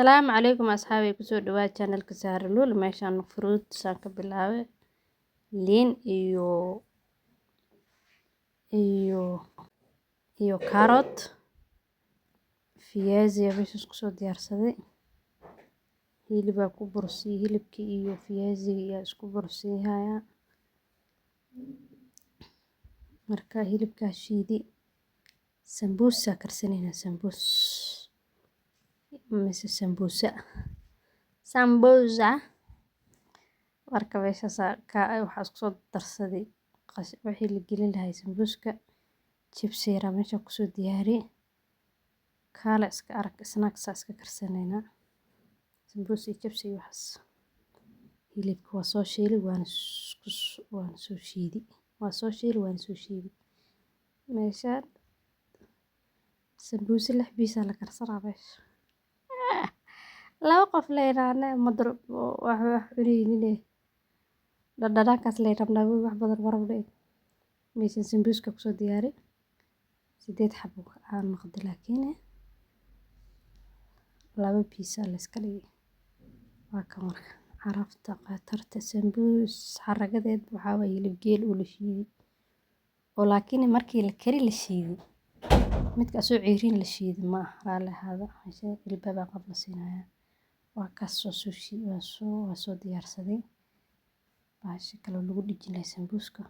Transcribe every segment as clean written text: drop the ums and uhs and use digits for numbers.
Asalaamu calaykum asxaabi kusoo dhawaad channelka Saharlul meeshaan fruits aan ka bilaabay liin iyo carrot viazi meesha isku soo diyaarsaday hilibaa ku bursiyay hilibkii iyo viazi ayaa isku bursiyaya marka hilibka shiidi sambusa karsanayna sambusa marka meeshaas waxaa isku soo darsaday wixii la gelin lahaa sambuska chips yar meesha ku soo diyaariyay kala iska arag snacks iska karsanayna sambusa iyo chips iyo waxaas hilibka waa soo shiilay waan soo shiiday meeshaan sambusa 6 piece la karsanaa meesha laba qof leeyahay madrub wax cunaynin dhadhankaas la rabnaa wax badan marabnay meeshaan sambuska ku soo diyaari 8 xabo aan noqdo laakiin 2 piece la iska dhigay waa ka marka carafta qatarta sambus xaragadeed waxa way hilib geel u la shiiday oo laakiin markii la kari la shiiday midka soo ciirin la shiiday ma raali hada meesha hilibada qabla siinaya waa ka soo diyaarsaday baashi kale lagu dhijinay sambuska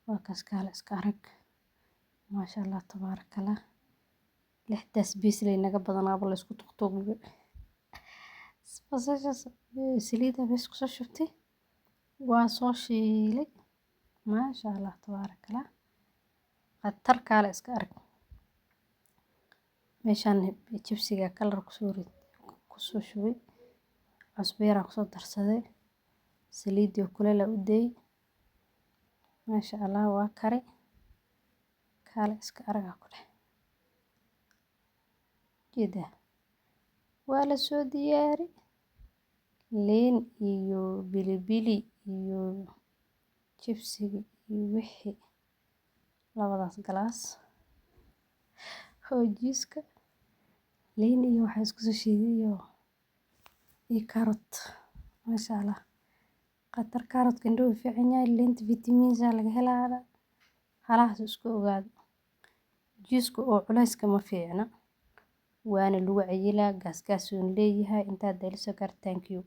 waa kaas kala iska arag maasha Allah tabarakallah 6daas piece naga badanaa la isku tuqtuqay saliida bas ku soo shubtay waa soo shiilay maasha Allah tabarakallah qatar kala iska arag meeshaan chipsiga kalar ku soo shubay cusbo yar ku soo darsaday saliid kuleel u day maasha Allah waa kare kala iska arag ku leh jida waa la soo diyaari liin iyo bilibili iyo chipsiga iyo wixii labadaas galaas hoojiska liin iyo waxa isku soo shiiday iyo carrot maasha Allah qatar carrot kan dhow fiican yahay liinta vitamins laga helaa halaas isku ogaado jiiska oo culayska ma fiicna waana lagu cayilaa gaas uu leeyahay inta daliso kar thank you